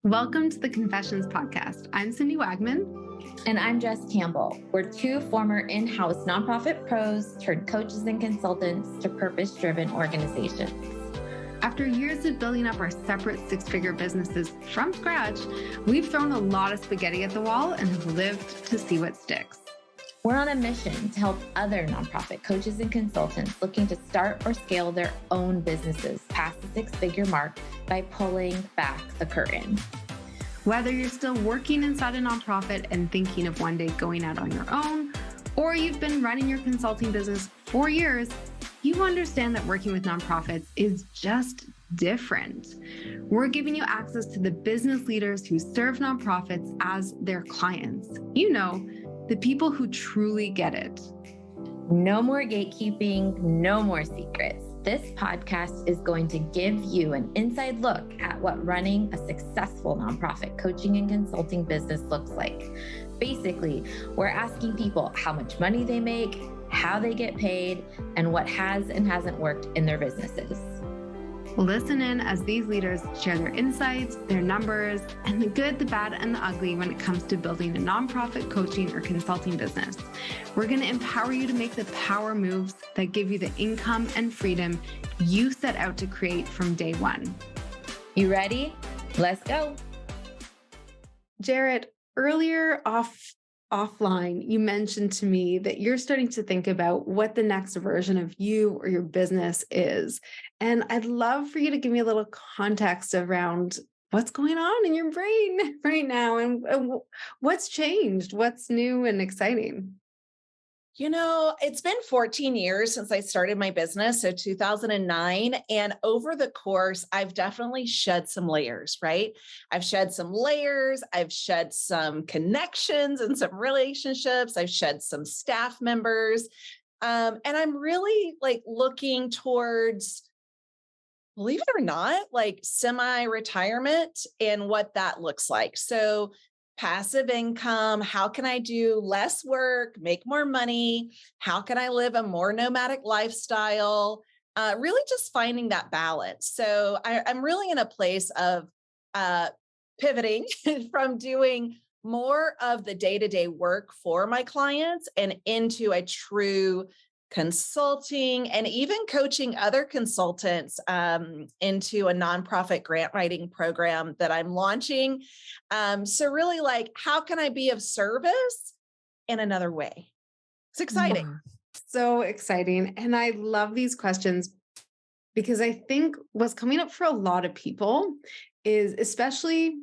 Welcome to the Confessions Podcast. I'm Cindy Wagman. And I'm Jess Campbell. We're two former in-house nonprofit pros turned coaches and consultants to purpose-driven organizations. After years of building up our separate six-figure businesses from scratch, we've thrown a lot of spaghetti at the wall and have lived to see what sticks. We're on a mission to help other nonprofit coaches and consultants looking to start or scale their own businesses past the six-figure mark by pulling back the curtain. Whether you're still working inside a nonprofit and thinking of one day going out on your own, or you've been running your consulting business for years, you understand that working with nonprofits is just different. We're giving you access to the business leaders who serve nonprofits as their clients. You know, the people who truly get it. No more gatekeeping, no more secrets. This podcast is going to give you an inside look at what running a successful nonprofit coaching and consulting business looks like. Basically, we're asking people how much money they make, how they get paid, and what has and hasn't worked in their businesses. Listen in as these leaders share their insights, their numbers, and the good, the bad, and the ugly when it comes to building a nonprofit coaching or consulting business. We're going to empower you to make the power moves that give you the income and freedom you set out to create from day one. You ready? Let's go. Jarrett, earlier offline, you mentioned to me that you're starting to think about what the next version of you or your business is. And I'd love for you to give me a little context around what's going on in your brain right now and what's changed, what's new and exciting. You know, it's been 14 years since I started my business, so 2009. And over the course, I've definitely shed some layers, right? I've shed some layers. I've shed some connections and some relationships. I've shed some staff members. And I'm really looking towards, believe it or not, semi-retirement and what that looks like. So passive income, how can I do less work, make more money? How can I live a more nomadic lifestyle? Really just finding that balance. So I'm really in a place of pivoting from doing more of the day-to-day work for my clients and into a true consulting and even coaching other consultants into a nonprofit grant writing program that I'm launching. So really how can I be of service in another way? It's exciting. Wow. So exciting. And I love these questions because I think what's coming up for a lot of people is, especially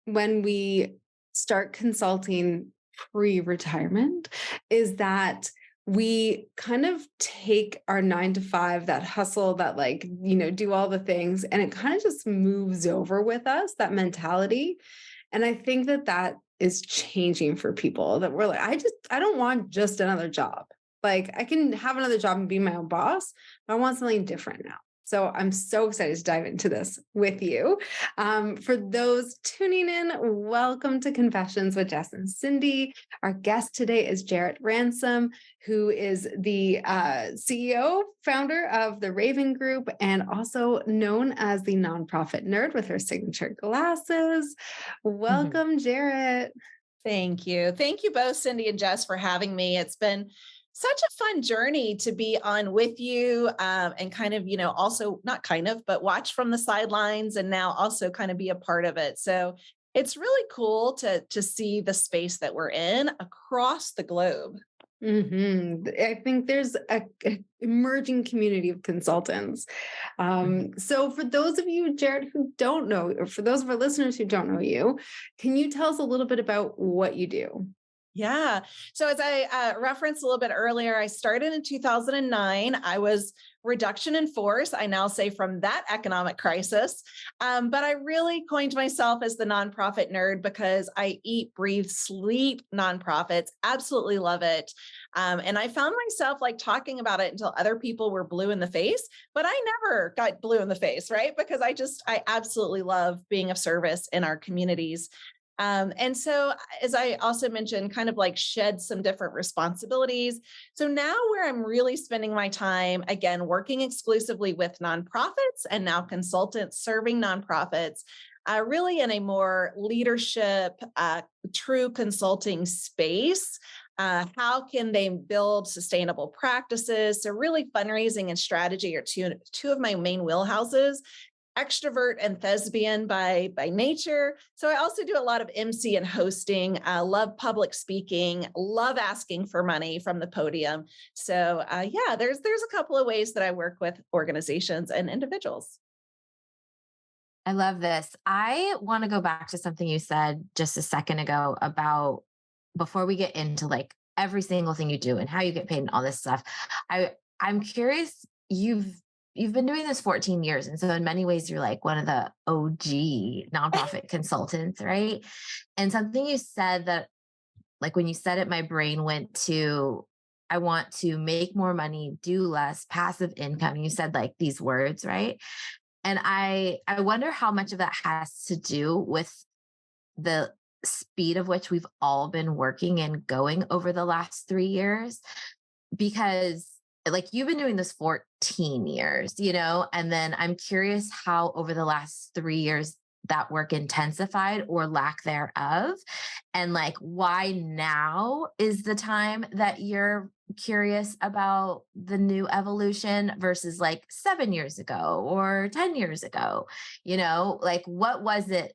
when we start consulting pre-retirement, is that we kind of take our 9-to-5, that hustle, that do all the things, and it kind of just moves over with us, that mentality. And I think that is changing for people, that we're like, I don't want just another job. I can have another job and be my own boss, but I want something different now. So I'm so excited to dive into this with you. For those tuning in, welcome to Confessions with Jess and Cindy. Our guest today is Jarrett Ransom, who is the CEO, founder of the Raven Group, and also known as the nonprofit nerd with her signature glasses. Welcome, Jarrett. Thank you. Thank you both, Cindy and Jess, for having me. It's been such a fun journey to be on with you and kind of, also not kind of, but watch from the sidelines and now also kind of be a part of it. So it's really cool to see the space that we're in across the globe. Mm-hmm. I think there's an emerging community of consultants. So for those of you, Jarrett, who don't know, or for those of our listeners who don't know you, can you tell us a little bit about what you do? Yeah. So as I referenced a little bit earlier, I started in 2009. I was reduction in force, I now say, from that economic crisis. But I really coined myself as the nonprofit nerd because I eat, breathe, sleep nonprofits. Absolutely love it. And I found myself talking about it until other people were blue in the face, but I never got blue in the face, right? Because I absolutely love being of service in our communities. And so, as I also mentioned, kind of shed some different responsibilities. So now where I'm really spending my time, again, working exclusively with nonprofits and now consultants serving nonprofits, really in a more leadership, true consulting space. How can they build sustainable practices? So really fundraising and strategy are two of my main wheelhouses. Extrovert and thespian by nature. So I also do a lot of MC and hosting. I love public speaking, love asking for money from the podium. So yeah, there's a couple of ways that I work with organizations and individuals. I love this. I want to go back to something you said just a second ago about before we get into like every single thing you do and how you get paid and all this stuff. I'm curious, you've been doing this 14 years. And so in many ways, you're like one of the OG nonprofit consultants, right? And something you said that like when you said it, my brain went to I want to make more money, do less, passive income. You said like these words, right? And I wonder how much of that has to do with the speed of which we've all been working and going over the last 3 years. Because like you've been doing this 14 years, and then I'm curious how over the last 3 years that work intensified or lack thereof. And like why now is the time that you're curious about the new evolution versus like 7 years ago or 10 years ago, like what was it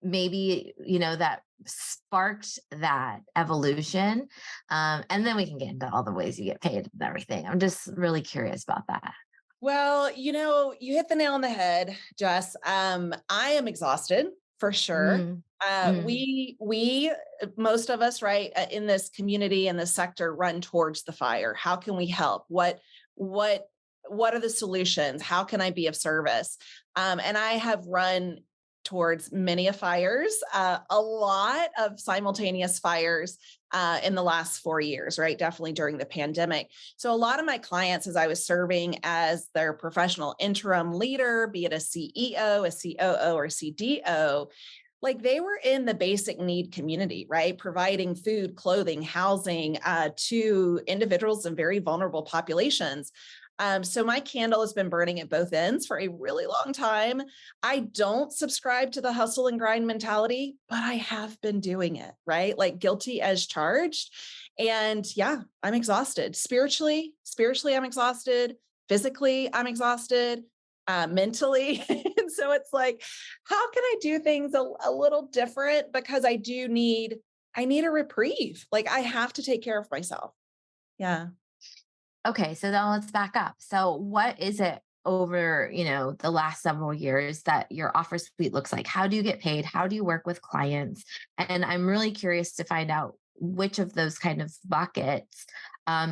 maybe, that sparked that evolution. And then we can get into all the ways you get paid and everything. I'm just really curious about that. Well, you hit the nail on the head, Jess. I am exhausted for sure. Mm, mm. We most of us, right, in this community and this sector, run towards the fire. How can we help? What are the solutions? How can I be of service? And I have run towards many a fires, a lot of simultaneous fires in the last 4 years, right? Definitely during the pandemic. So a lot of my clients, as I was serving as their professional interim leader, be it a CEO, a COO, or CDO, like they were in the basic need community, right? Providing food, clothing, housing to individuals in very vulnerable populations. So my candle has been burning at both ends for a really long time. I don't subscribe to the hustle and grind mentality, but I have been doing it, right? Like guilty as charged. And yeah, I'm exhausted. Spiritually, I'm exhausted. Physically, I'm exhausted. Mentally. And so it's like, how can I do things a little different? Because I need a reprieve. Like I have to take care of myself. Yeah. Okay, so now let's back up. So what is it over, the last several years that your offer suite looks like? How do you get paid? How do you work with clients? And I'm really curious to find out which of those kind of buckets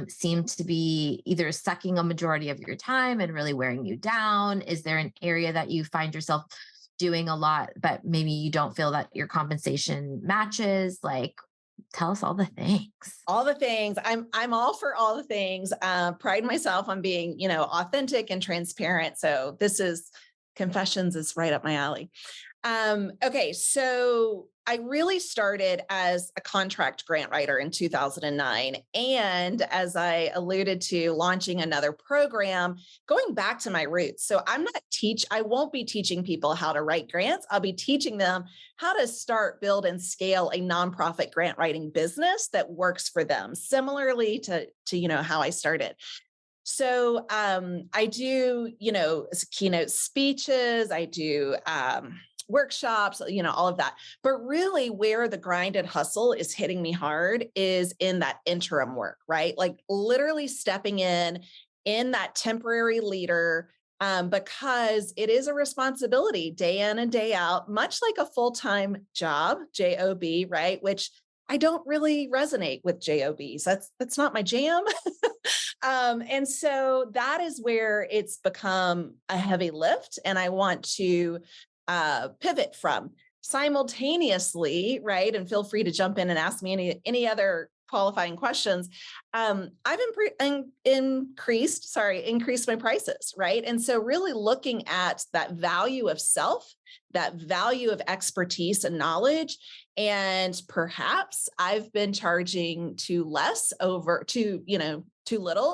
seem to be either sucking a majority of your time and really wearing you down. Is there an area that you find yourself doing a lot, but maybe you don't feel that your compensation matches? Like, tell us all the things. All the things. I'm all for all the things. Pride myself on being, authentic and transparent. So confessions is right up my alley. Okay, so I really started as a contract grant writer in 2009. And as I alluded to, launching another program, going back to my roots. So I won't be teaching people how to write grants. I'll be teaching them how to start, build, and scale a nonprofit grant writing business that works for them, similarly to how I started. So I do, keynote speeches, I do workshops, all of that. But really where the grind and hustle is hitting me hard is in that interim work, right? Like literally stepping in that temporary leader, because it is a responsibility day in and day out, much like a full-time job, job, right? Which I don't really resonate with jobs. That's not my jam. And so that is where it's become a heavy lift, and I want to pivot from. Simultaneously, right? And feel free to jump in and ask me any other qualifying questions. I've increased my prices, right? And so really looking at that value of self, that value of expertise and knowledge, and perhaps I've been charging too little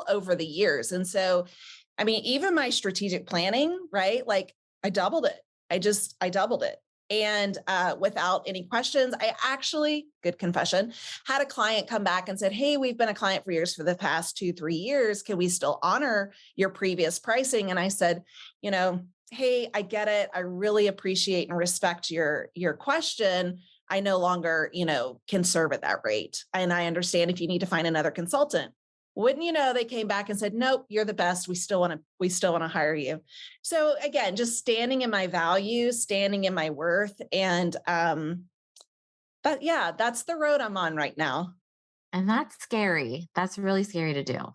over the years. And so, I mean, even my strategic planning, right? Like I doubled it. I doubled it. And without any questions, I actually, good confession, had a client come back and said, hey, we've been a client for years, for the past 2-3 years. Can we still honor your previous pricing? And I said, hey, I get it. I really appreciate and respect your question. I no longer, can serve at that rate. And I understand if you need to find another consultant. Wouldn't you know, they came back and said, nope, you're the best. We still want to hire you. So again, just standing in my values, standing in my worth. And but yeah, that's the road I'm on right now. And that's scary. That's really scary to do.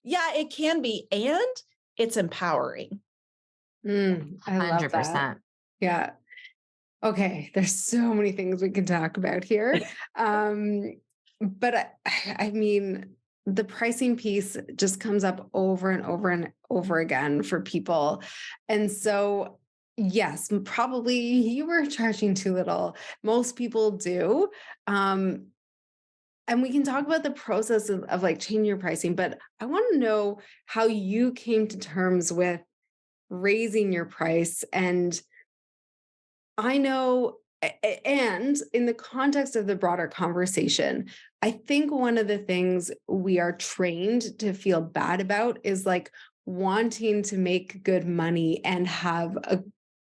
Yeah, it can be. And it's empowering. I love that. 100%. Yeah. Okay. There's so many things we can talk about here. But I mean, the pricing piece just comes up over and over and over again for people. And so, yes, probably you were charging too little. Most people do. And we can talk about the process of like changing your pricing, but I want to know how you came to terms with raising your price. And I know, and in the context of the broader conversation, I think one of the things we are trained to feel bad about is like wanting to make good money and have a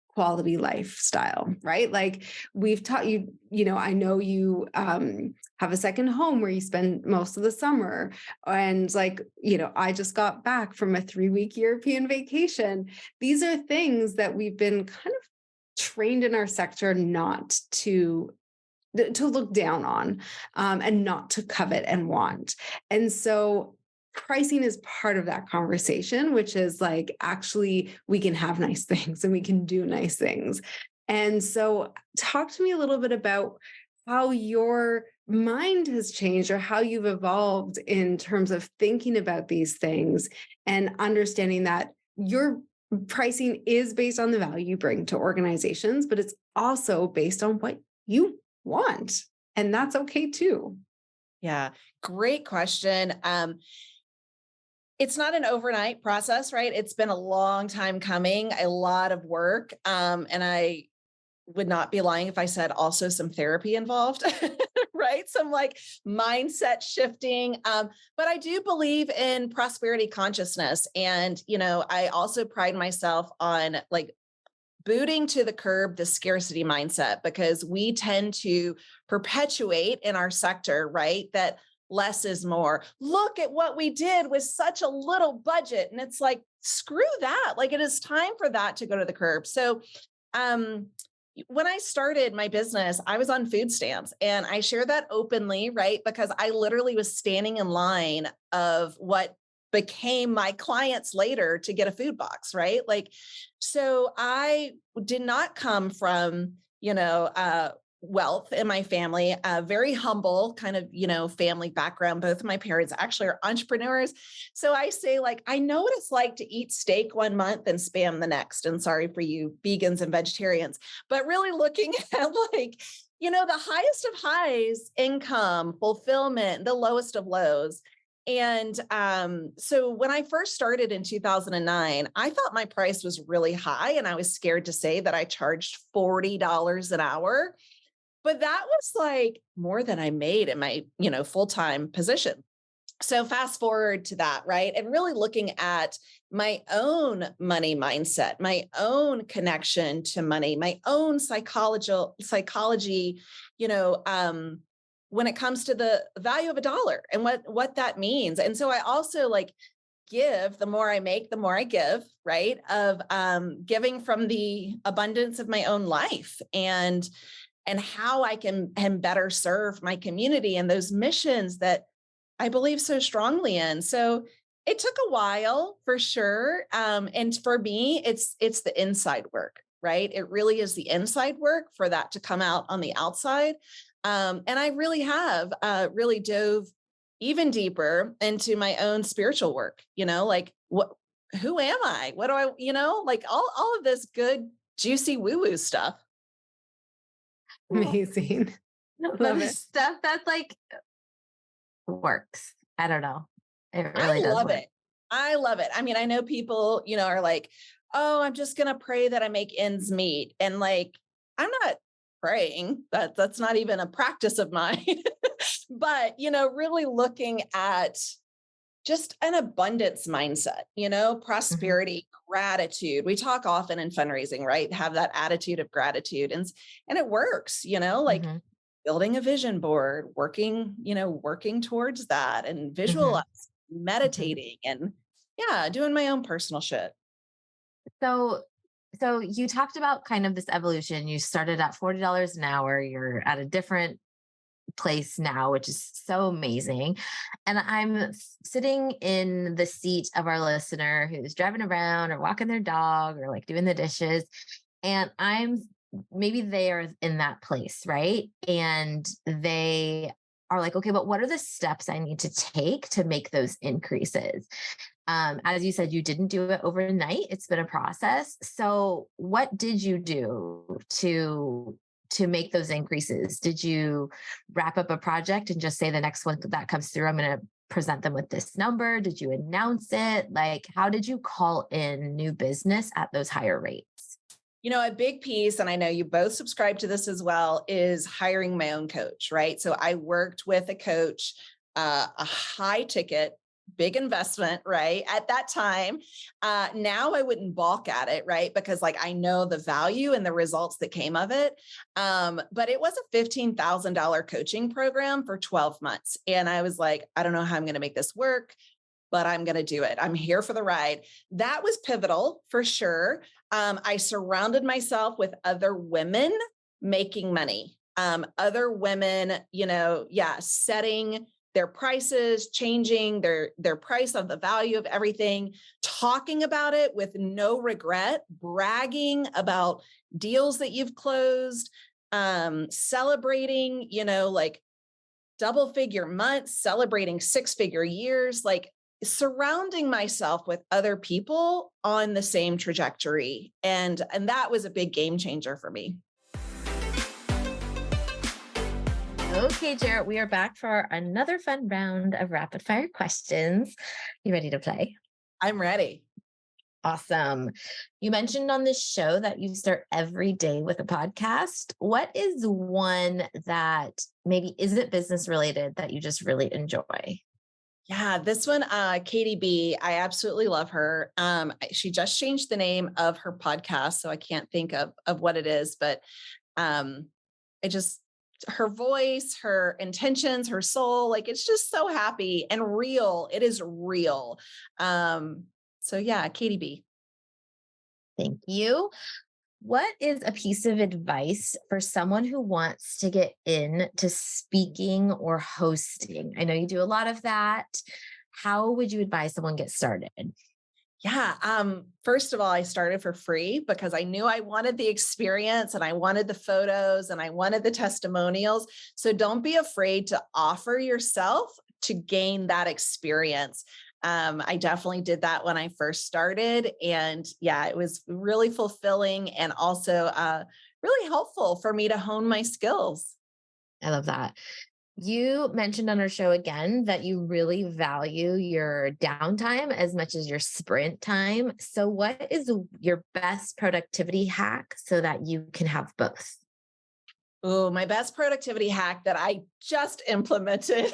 quality lifestyle, right? Like we've taught you, I know you have a second home where you spend most of the summer. And like, I just got back from a 3-week European vacation. These are things that we've been kind of trained in our sector not to look down on, and not to covet and want. And so pricing is part of that conversation, which is like, actually, we can have nice things and we can do nice things. And so talk to me a little bit about how your mind has changed or how you've evolved in terms of thinking about these things and understanding that your pricing is based on the value you bring to organizations, but it's also based on what you want. And that's okay too. Yeah, great question. It's not an overnight process, right? It's been a long time coming, a lot of work. And I would not be lying if I said also some therapy involved, right? Some like mindset shifting. But I do believe in prosperity consciousness. And, I also pride myself on like booting to the curb the scarcity mindset, because we tend to perpetuate in our sector, right? That less is more. Look at what we did with such a little budget. And it's like, screw that. Like it is time for that to go to the curb. So, when I started my business, I was on food stamps, and I share that openly, right? Because I literally was standing in line of what became my clients later to get a food box, right? Like, so I did not come from, wealth in my family, very humble kind of, family background. Both of my parents actually are entrepreneurs. So I say like, I know what it's like to eat steak one month and spam the next. And sorry for you vegans and vegetarians, but really looking at like, the highest of highs, income, fulfillment, the lowest of lows. And so when I first started in 2009, I thought my price was really high, and I was scared to say that I charged $40 an hour. But that was like more than I made in my, full-time position. So fast forward to that, right? And really looking at my own money mindset, my own connection to money, my own psychology, when it comes to the value of a dollar and what that means. And so I also like give, the more I make, the more I give, right? Of giving from the abundance of my own life and how I can better serve my community and those missions that I believe so strongly in. So it took a while for sure. And for me, it's the inside work, right? It really is the inside work for that to come out on the outside. And I really have really dove even deeper into my own spiritual work, like who am I? What do I, like all of this good, juicy woo-woo stuff. Amazing. Love The it. stuff that's like works. I don't know. It really does love work. it. I love it. I mean, I know people, are like, oh, I'm just going to pray that I make ends meet. And like, I'm not praying, that's not even a practice of mine. But, really looking at just an abundance mindset, Mhm. prosperity, gratitude. We talk often in fundraising, right? Have that attitude of gratitude. And it works, like Mhm. building a vision board, working towards that and visualize, Mhm. Mhm. meditating and yeah, doing my own personal shit. So, so you talked about kind of this evolution. You started at $40 an hour. You're at a different place now, which is so amazing. And sitting in the seat of our listener who's driving around or walking their dog or like doing the dishes. And maybe they are in that place, right? And they are like, okay, but what are the steps I need to take to make those increases? As you said, you didn't do it overnight. It's been a process. So what did you do to make those increases? Did you wrap up a project and just say the next one that comes through, I'm going to present them with this number? Did you announce it? Like, how did you call in new business at those higher rates? A big piece, and I know you both subscribe to this as well, is hiring my own coach, right? So I worked with a coach, a high ticket, big investment, right? At that time. Now I wouldn't balk at it, right? Because like I know the value and the results that came of it. But it was a $15,000 coaching program for 12 months. And I was like, I don't know how I'm going to make this work, but I'm going to do it. I'm here for the ride. That was pivotal for sure. I surrounded myself with other women making money, other women, setting their prices, changing their price on the value of everything, talking about it with no regret, bragging about deals that you've closed, celebrating, like double figure months, celebrating 6-figure years, like surrounding myself with other people on the same trajectory. And that was a big game changer for me. Okay, Jarrett, we are back for another fun round of rapid fire questions. You ready to play? I'm ready. Awesome. You mentioned on this show that you start every day with a podcast. What is one that maybe isn't business related that you just really enjoy? Yeah, this one, Katie B, I absolutely love her. She just changed the name of her podcast, so I can't think of what it is, but um, it just her voice, her intentions, her soul, like it's just so happy and real. It is real. So yeah, Katie B. Thank you. What is a piece of advice for someone who wants to get into speaking or hosting? I know you do a lot of that. How would you advise someone get started? Yeah. First of all, I started for free because I knew I wanted the experience and I wanted the photos and I wanted the testimonials. So don't be afraid to offer yourself to gain that experience. I definitely did that when I first started. And yeah, it was really fulfilling and also really helpful for me to hone my skills. I love that. You mentioned on our show again that you really value your downtime as much as your sprint time. So, what is your best productivity hack so that you can have both? Oh, my best productivity hack that I just implemented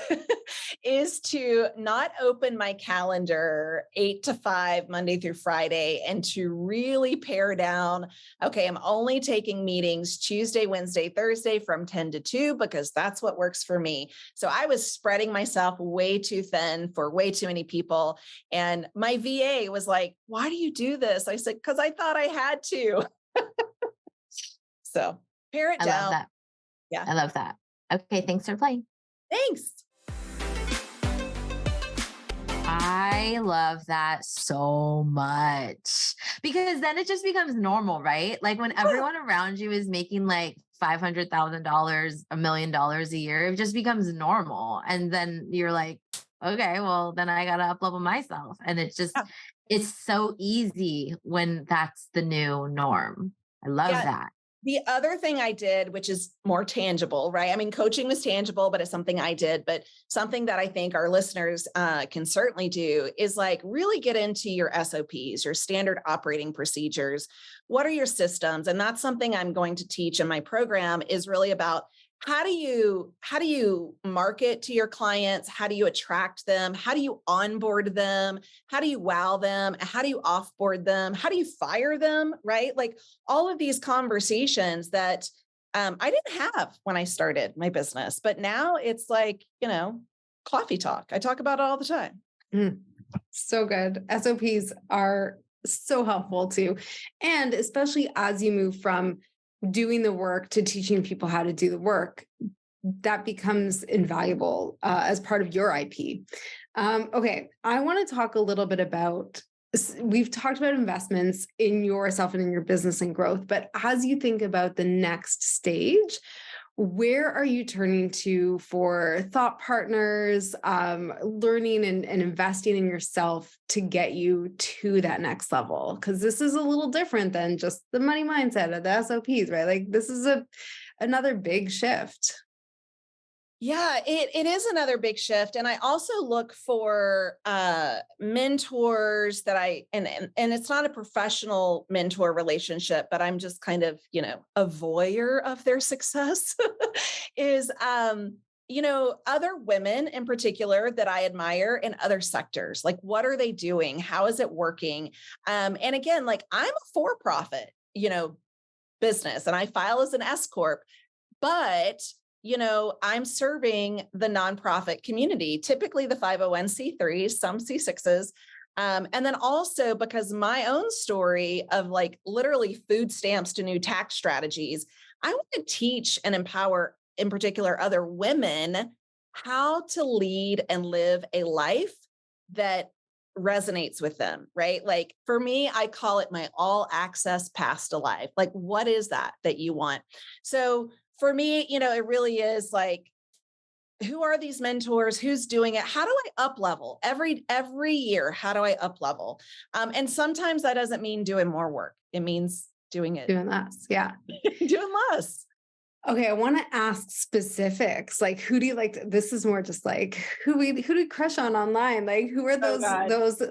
is to not open my calendar 8 to 5, Monday through Friday, and to really pare down. Okay, I'm only taking meetings Tuesday, Wednesday, Thursday from 10 to 2 because that's what works for me. So I was spreading myself way too thin for way too many people. And my VA was like, why do you do this? I said, because I thought I had to. So pare it I love down. that. Yeah. I love that. Okay, thanks for playing. Thanks. I love that so much because then it just becomes normal, right? Like when everyone around you is making like $500,000, $1 million a year, it just becomes normal. And then you're like, okay, well, then I got to up level myself. And Yeah. it's so easy when that's the new norm. I love Yeah. that. The other thing I did, which is more tangible, right? I mean, coaching was tangible, but it's something I did. But something that I think our listeners can certainly do is like really get into your SOPs, your standard operating procedures. What are your systems? And that's something I'm going to teach in my program is really about how do you market to your clients? How do you attract them? How do you onboard them? How do you wow them? How do you offboard them? How do you fire them? Right? Like all of these conversations that I didn't have when I started my business, but now it's like, coffee talk. I talk about it all the time. Mm, so good. SOPs are so helpful too. And especially as you move from doing the work to teaching people how to do the work, that becomes invaluable as part of your IP. Okay, I want to talk a little bit about, we've talked about investments in yourself and in your business and growth, but as you think about the next stage, where are you turning to for thought partners, learning and investing in yourself to get you to that next level? Because this is a little different than just the money mindset of the SOPs, right? Like this is another big shift. Yeah, it is another big shift. And I also look for mentors that and it's not a professional mentor relationship, but I'm just kind of, a voyeur of their success is other women in particular that I admire in other sectors. Like what are they doing? How is it working? And again, like I'm a for-profit, business and I file as an S corp, but I'm serving the nonprofit community, typically the 501c3s, some C6s. And then also because my own story of like literally food stamps to new tax strategies, I want to teach and empower, in particular, other women how to lead and live a life that resonates with them, right? Like for me, I call it my all access past alive. Like, what is that you want? So for me, it really is like, who are these mentors? Who's doing it? How do I up level every year? How do I up level? And sometimes that doesn't mean doing more work. It means doing less. Yeah. doing less. Okay, I want to ask specifics. Like, who do you like? This is more just like who do you crush on online? Like, who are those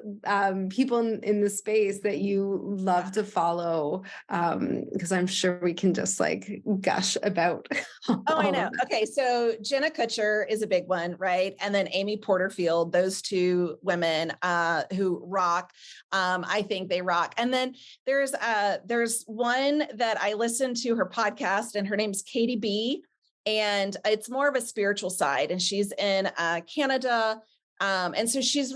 people in the space that you love to follow? Because I'm sure we can just like gush about. Oh, I know. Okay, so Jenna Kutcher is a big one, right? And then Amy Porterfield. Those two women who rock. I think they rock. And then there's one that I listened to her podcast, and her name's Katie B. And it's more of a spiritual side. And she's in Canada. And so she's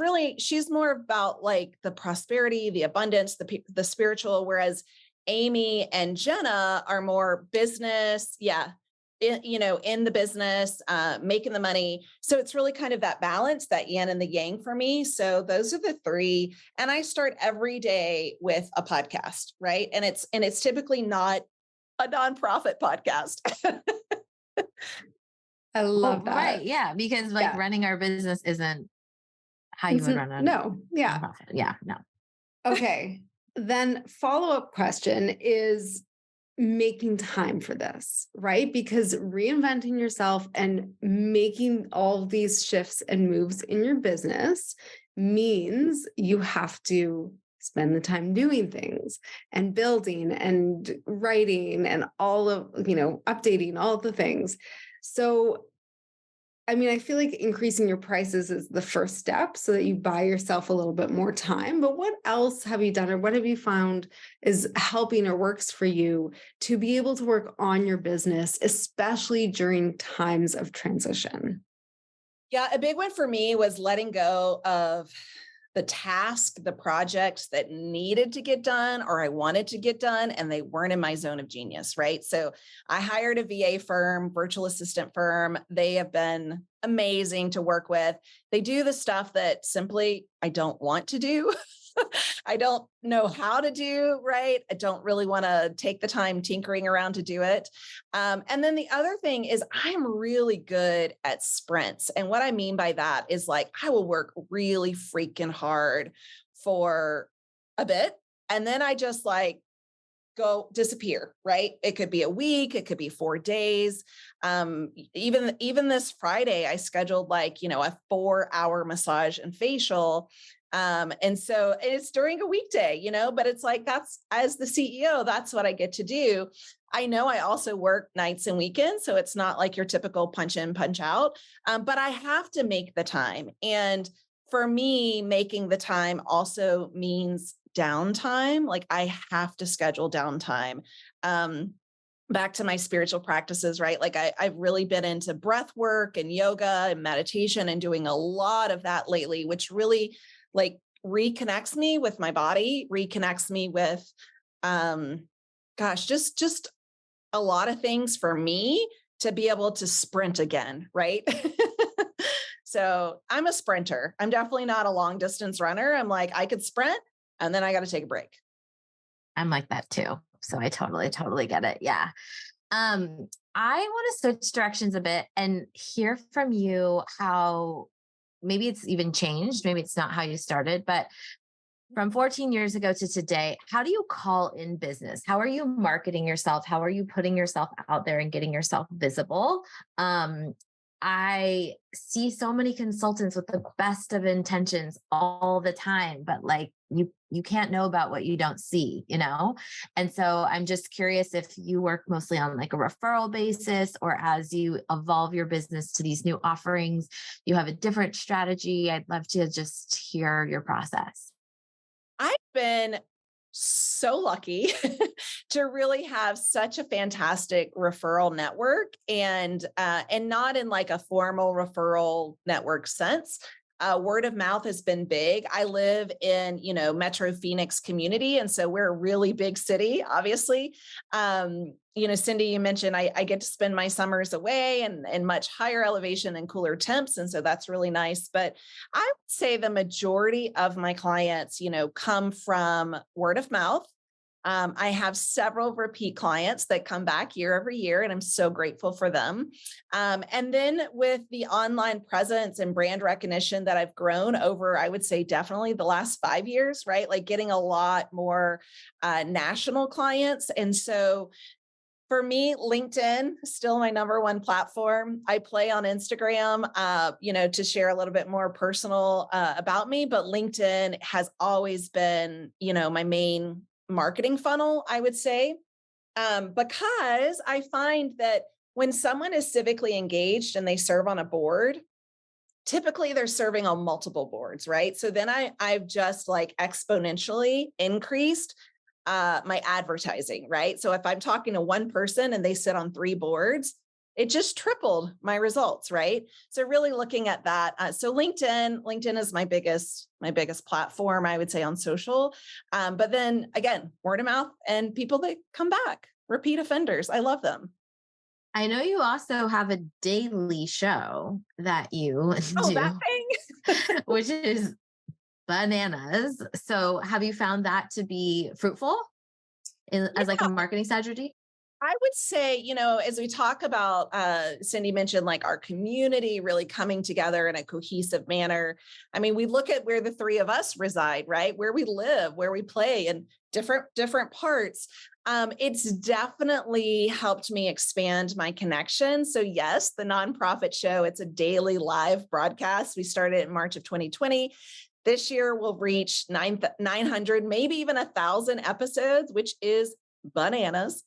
more about like the prosperity, the abundance, the spiritual, whereas Amy and Jenna are more business. Yeah. In the business, making the money. So it's really kind of that balance, that yin and the yang for me. So those are the three. And I start every day with a podcast, right? And it's typically not a nonprofit podcast. I love that. Right. Yeah. Because like running our business isn't how you would run a nonprofit. Yeah. No. Okay. Then follow-up question is making time for this, right? Because reinventing yourself and making all these shifts and moves in your business means you have to spend the time doing things and building and writing and all of, updating all of the things. So, I mean, I feel like increasing your prices is the first step so that you buy yourself a little bit more time. But what else have you done, or what have you found is helping or works for you to be able to work on your business, especially during times of transition? Yeah, a big one for me was letting go of the task, the projects that needed to get done or I wanted to get done, and they weren't in my zone of genius, right? So I hired a VA firm, virtual assistant firm. They have been amazing to work with. They do the stuff that simply I don't want to do. I don't know how to do, right? I don't really want to take the time tinkering around to do it. And then the other thing is I'm really good at sprints. And what I mean by that is like, I will work really freaking hard for a bit. And then I just like go disappear, right? It could be a week, it could be 4 days. Even this Friday, I scheduled like, a 4-hour massage and facial. And so it's during a weekday, but it's like, that's, as the CEO, that's what I get to do. I know I also work nights and weekends, so it's not like your typical punch in, punch out. But I have to make the time. And for me, making the time also means downtime. Like I have to schedule downtime. Back to my spiritual practices, right? Like I've really been into breath work and yoga and meditation and doing a lot of that lately, which really like reconnects me with my body, reconnects me with, just a lot of things for me to be able to sprint again, right? So I'm a sprinter. I'm definitely not a long distance runner. I'm like, I could sprint and then I got to take a break. I'm like that too. So I totally get it. Yeah. I want to switch directions a bit and hear from you how maybe it's even changed. Maybe it's not how you started, but from 14 years ago to today, how do you call in business? How are you marketing yourself? How are you putting yourself out there and getting yourself visible? I see so many consultants with the best of intentions all the time, but like you can't know about what you don't see, And so I'm just curious if you work mostly on like a referral basis, or as you evolve your business to these new offerings, you have a different strategy. I'd love to just hear your process. I've been so lucky to really have such a fantastic referral network, and not in like a formal referral network sense. Word of mouth has been big. I live in, Metro Phoenix community. And so we're a really big city, obviously. Cindy, you mentioned I get to spend my summers away and much higher elevation and cooler temps. And so that's really nice. But I would say the majority of my clients, come from word of mouth. I have several repeat clients that come back year over year, and I'm so grateful for them. And then with the online presence and brand recognition that I've grown over, I would say definitely the last 5 years, right? Like getting a lot more national clients. And so for me, LinkedIn is still my number one platform. I play on Instagram, to share a little bit more personal about me, but LinkedIn has always been, my main marketing funnel, I would say, because I find that when someone is civically engaged and they serve on a board, typically they're serving on multiple boards, right? So then I've just like exponentially increased my advertising, right? So if I'm talking to one person and they sit on 3 boards, it just tripled my results, right? So really looking at that. So LinkedIn is my biggest platform, I would say, on social. But then again, word of mouth and people that come back, repeat offenders. I love them. I know you also have a daily show that you Oh, do, that thing. which is bananas. So have you found that to be fruitful as like a marketing strategy? I would say, as we talk about, Cindy mentioned like our community really coming together in a cohesive manner. I mean, we look at where the 3 of us reside, right? Where we live, where we play in different parts. It's definitely helped me expand my connection. So yes, the nonprofit show, it's a daily live broadcast. We started in March of 2020. This year we'll reach 900, maybe even 1,000 episodes, which is bananas.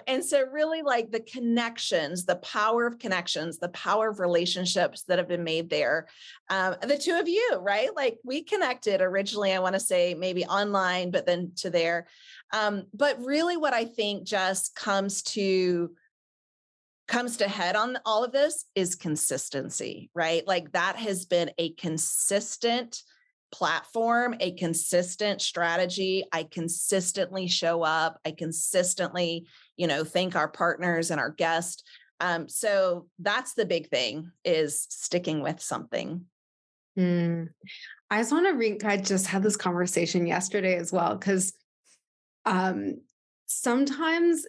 And so really like the connections, the power of connections, the power of relationships that have been made there. The 2 of you, right? Like we connected originally, I want to say maybe online, but then to there. But really what I think just comes to head on all of this is consistency, right? Like that has been a consistent platform, a consistent strategy. I consistently show up. I consistently, thank our partners and our guests. So that's the big thing, is sticking with something. I just want to I just had this conversation yesterday as well, because sometimes,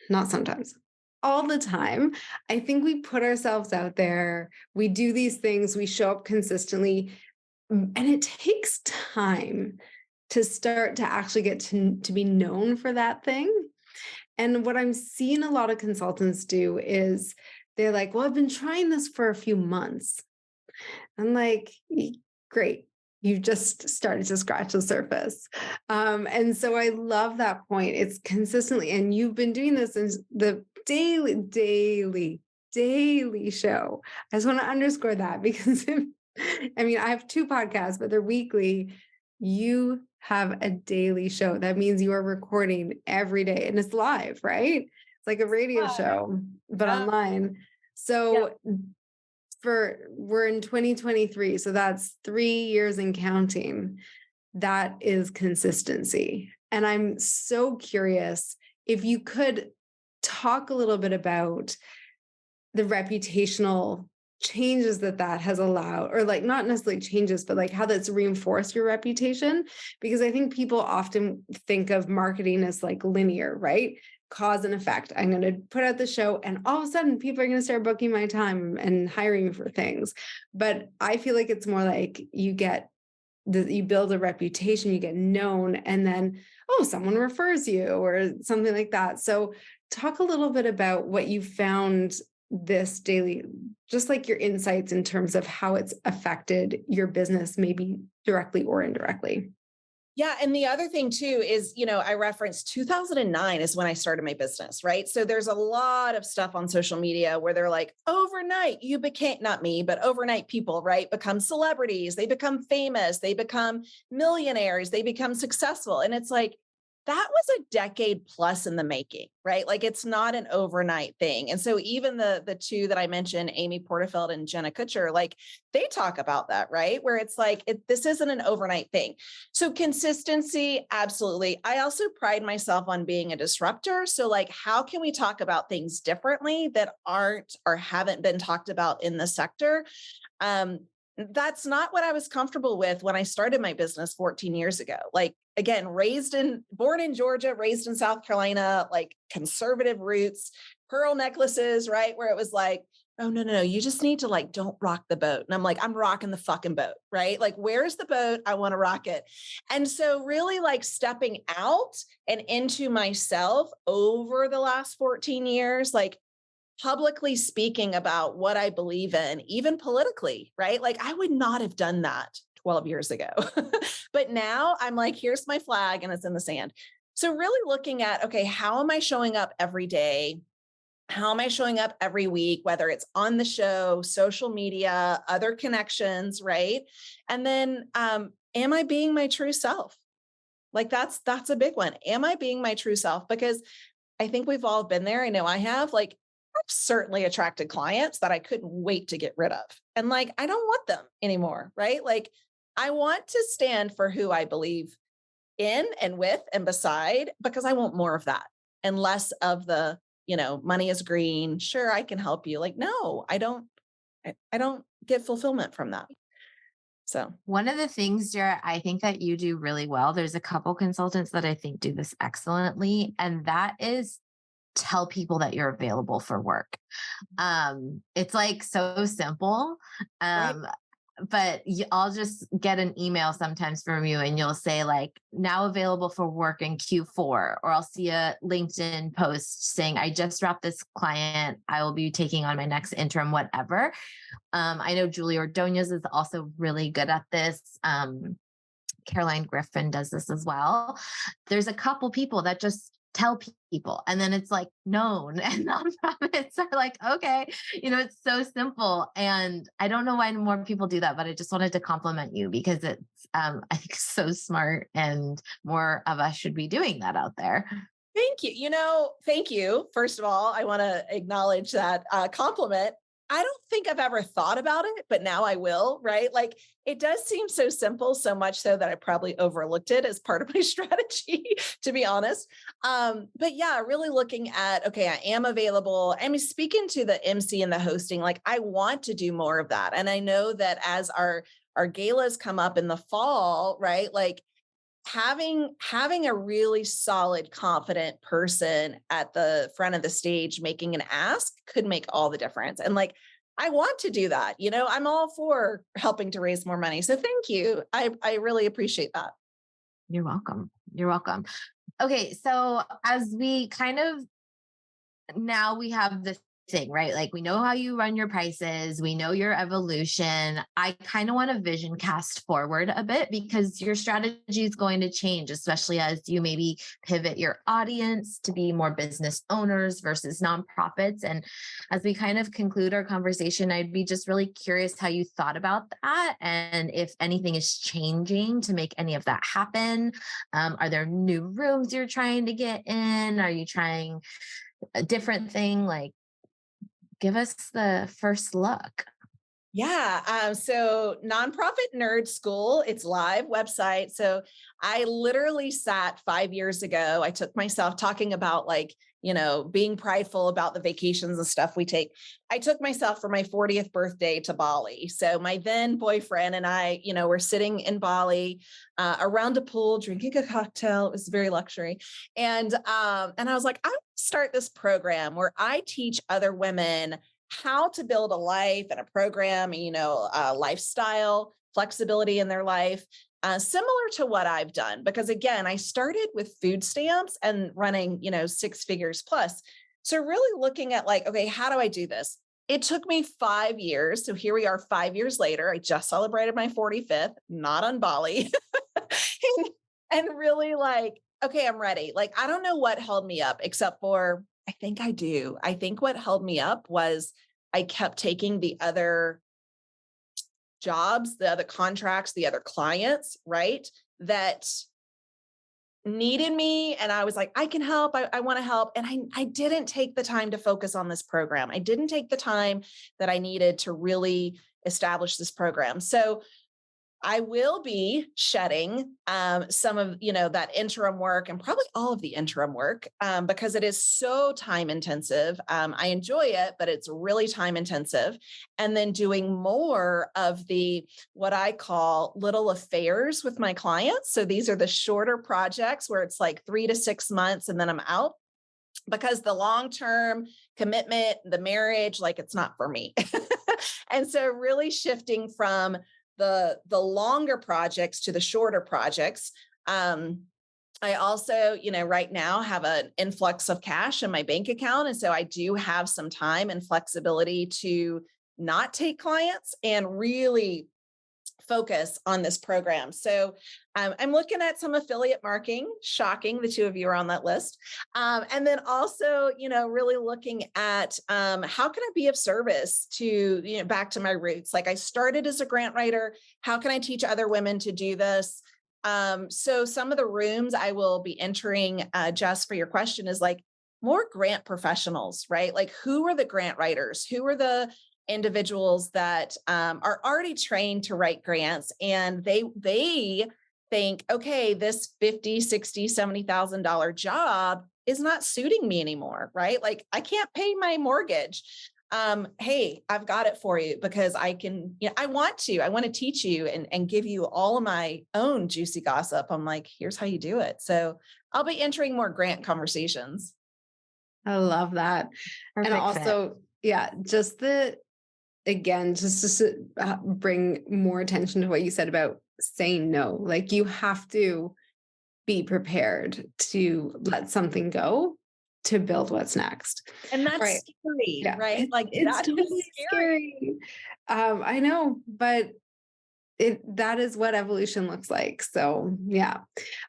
not sometimes, all the time, I think we put ourselves out there, we do these things, we show up consistently, and it takes time to start to actually get to be known for that thing. And what I'm seeing a lot of consultants do is they're like, well, I've been trying this for a few months. I'm like, great. You just started to scratch the surface. And so I love that point. It's consistently, and you've been doing this in the daily show. I just want to underscore that because I mean, I have two podcasts, but they're weekly. You have a daily show. That means you are recording every day and it's live, right? It's like a radio show, but online. So we're in 2023. So that's 3 years and counting. That is consistency. And I'm so curious if you could talk a little bit about the reputational changes that has allowed, or like not necessarily changes, but like how that's reinforced your reputation. Because I think people often think of marketing as like linear, right? Cause and effect. I'm going to put out the show and all of a sudden people are going to start booking my time and hiring me for things. But I feel like it's more like you build a reputation, you get known, and then, oh, someone refers you or something like that. So talk a little bit about what you found this daily, just like your insights in terms of how it's affected your business, maybe directly or indirectly. Yeah. And the other thing too is, I referenced 2009 is when I started my business, right? So there's a lot of stuff on social media where they're like, overnight, you became, not me, but overnight people, right? Become celebrities, they become famous, they become millionaires, they become successful. And it's like, that was a decade plus in the making, right? Like it's not an overnight thing. And so even the two that I mentioned, Amy Porterfield and Jenna Kutcher, like they talk about that, right? Where it's like, this isn't an overnight thing. So consistency, absolutely. I also pride myself on being a disruptor. So like, how can we talk about things differently that aren't or haven't been talked about in the sector? That's not what I was comfortable with when I started my business 14 years ago. Like, again, born in Georgia, raised in South Carolina, like conservative roots, pearl necklaces, right? Where it was like, oh, no, you just need to like, don't rock the boat. And I'm like, I'm rocking the fucking boat, right? Like, where's the boat? I want to rock it. And so really like stepping out and into myself over the last 14 years, like publicly speaking about what I believe in, even politically, right? Like I would not have done that 12 years ago. But now I'm like, here's my flag and it's in the sand. So really looking at, okay, how am I showing up every day? How am I showing up every week, whether it's on the show, social media, other connections, right? And then am I being my true self? Like that's a big one. Am I being my true self? Because I think we've all been there. I know I have. Like I've certainly attracted clients that I couldn't wait to get rid of. And like, I don't want them anymore, right? Like I want to stand for who I believe in and with and beside, because I want more of that and less of the, money is green. Sure, I can help you. Like, no, I don't get fulfillment from that. So one of the things, Jarrett, I think that you do really well, there's a couple consultants that I think do this excellently, and that is tell people that you're available for work. It's like so simple. right. But I'll just get an email sometimes from you and you'll say like now available for work in Q4, or I'll see a LinkedIn post saying I just wrapped this client. I will be taking on my next interim, whatever. I know Julie Ordonez is also really good at this. Caroline Griffin does this as well. There's a couple people that just tell people and then it's like known, and nonprofits are like, okay, it's so simple. And I don't know why more people do that, but I just wanted to compliment you because it's, I think so smart, and more of us should be doing that out there. Thank you. Thank you. First of all, I want to acknowledge that compliment. I don't think I've ever thought about it, but now I will, right? Like it does seem so simple, so much so that I probably overlooked it as part of my strategy, to be honest. But yeah, really looking at, okay, I am available. I mean, speaking to the MC and the hosting, like I want to do more of that. And I know that as our galas come up in the fall, right? Like having a really solid, confident person at the front of the stage making an ask could make all the difference. And like, I want to do that. I'm all for helping to raise more money. So thank you. I really appreciate that. You're welcome. You're welcome. Okay. So as we kind of now we have this thing, right? Like we know how you run your prices, we know your evolution. I kind of want to vision cast forward a bit because your strategy is going to change, especially as you maybe pivot your audience to be more business owners versus nonprofits. And as we kind of conclude our conversation, I'd be just really curious how you thought about that and if anything is changing to make any of that happen. Are there new rooms you're trying to get in? Are you trying a different thing? Like, give us the first look. Yeah. So Nonprofit Nerd School, it's live website. So I literally sat 5 years ago. I took myself talking about like, being prideful about the vacations and stuff we take. I took myself for my 40th birthday to Bali. So my then boyfriend and I, were sitting in Bali around a pool, drinking a cocktail. It was very luxury. And I was like, I want to start this program where I teach other women how to build a life and a program, lifestyle, flexibility in their life, similar to what I've done. Because again, I started with food stamps and running, 6 figures plus. So really looking at like, okay, how do I do this? It took me 5 years. So here we are 5 years later. I just celebrated my 45th, not on Bali. and really like, okay, I'm ready. Like, I don't know what held me up except for I think I do. I think what held me up was I kept taking the other jobs, the other contracts, the other clients, right? That needed me. And I was like, I can help. I want to help. And I didn't take the time to focus on this program. I didn't take the time that I needed to really establish this program. So I will be shedding some of, that interim work and probably all of the interim work because it is so time intensive. I enjoy it, but it's really time intensive. And then doing more of the, what I call little affairs with my clients. So these are the shorter projects where it's like 3 to 6 months and then I'm out because the long-term commitment, the marriage, like it's not for me. And so really shifting from the longer projects to the shorter projects. I also, right now have an influx of cash in my bank account. And so I do have some time and flexibility to not take clients and really focus on this program. So I'm looking at some affiliate marketing, shocking, the two of you are on that list. And then also, really looking at how can I be of service to, back to my roots. Like I started as a grant writer. How can I teach other women to do this? So some of the rooms I will be entering, just for your question, is like more grant professionals, right? Like who are the grant writers? Who are the individuals that are already trained to write grants and they think, okay, this $50,000, $60,000, $70,000 job is not suiting me anymore, right? Like I can't pay my mortgage. Hey, I've got it for you because I can, I want to teach you and give you all of my own juicy gossip. I'm like, here's how you do it. So I'll be entering more grant conversations. I love that. Perfect And also, yeah, just again, just to bring more attention to what you said about saying no. Like you have to be prepared to let something go to build what's next. And that's Right. scary, Yeah. right? Like It's that totally is scary. I know, but that is what evolution looks like. So yeah.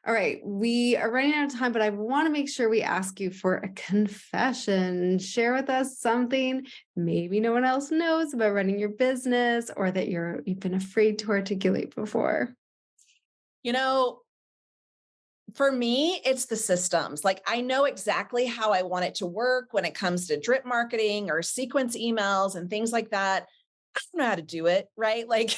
All right. We are running out of time, but I want to make sure we ask you for a confession. Share with us something maybe no one else knows about running your business or that you've been afraid to articulate before. For me, it's the systems. Like I know exactly how I want it to work when it comes to drip marketing or sequence emails and things like that. I don't know how to do it, right? Like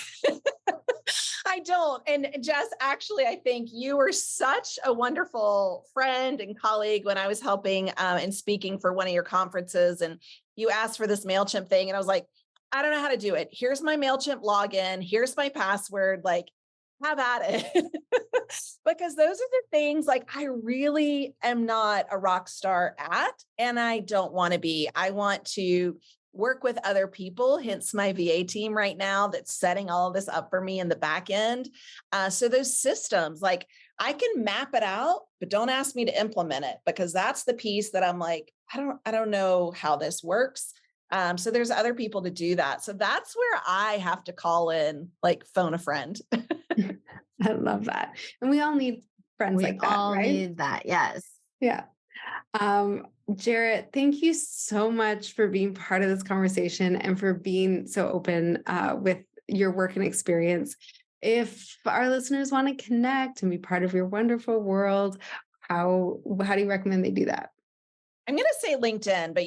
I don't. And Jess, actually, I think you were such a wonderful friend and colleague when I was helping and speaking for one of your conferences. And you asked for this MailChimp thing. And I was like, I don't know how to do it. Here's my MailChimp login. Here's my password. Like, have at it. Because those are the things like I really am not a rock star at, and I don't want to be. I want to work with other people, hence my VA team right now that's setting all of this up for me in the back end. So those systems, like I can map it out, but don't ask me to implement it, because that's the piece that I'm like, I don't know how this works. So there's other people to do that. So that's where I have to call in, like phone a friend. I love that. And we all need friends We like that, all right? need that. Yes. Yeah. Jarrett, thank you so much for being part of this conversation and for being so open with your work and experience. If our listeners want to connect and be part of your wonderful world, how do you recommend they do that? I'm going to say LinkedIn, but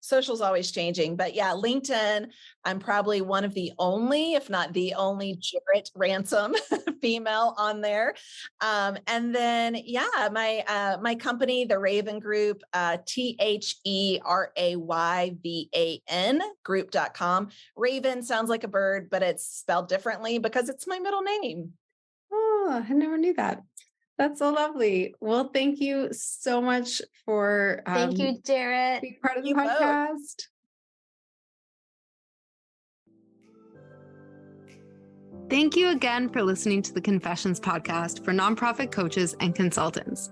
social's always changing. But yeah, LinkedIn, I'm probably one of the only, if not the only Jarrett Ransom female on there. And then, yeah, my company, the Raven Group, THERAYVAN group.com. Raven sounds like a bird, but it's spelled differently because it's my middle name. Oh, I never knew that. That's so lovely. Well, thank you so much for Thank you, Jarrett. being part of the You both. podcast. Thank you again for listening to the Confessions podcast for nonprofit coaches and consultants.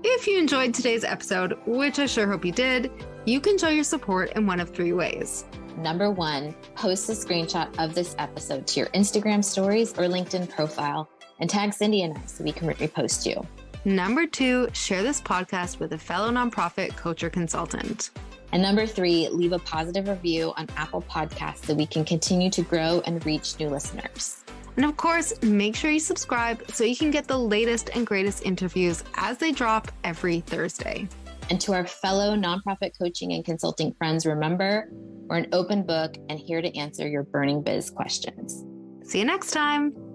If you enjoyed today's episode, which I sure hope you did, you can show your support in one of 3 ways. Number 1, post a screenshot of this episode to your Instagram stories or LinkedIn profile and tag Cindy and I so we can repost you. Number 2, share this podcast with a fellow nonprofit coach or consultant. And number 3, leave a positive review on Apple Podcasts so we can continue to grow and reach new listeners. And of course, make sure you subscribe so you can get the latest and greatest interviews as they drop every Thursday. And to our fellow nonprofit coaching and consulting friends, remember, we're an open book and here to answer your burning biz questions. See you next time.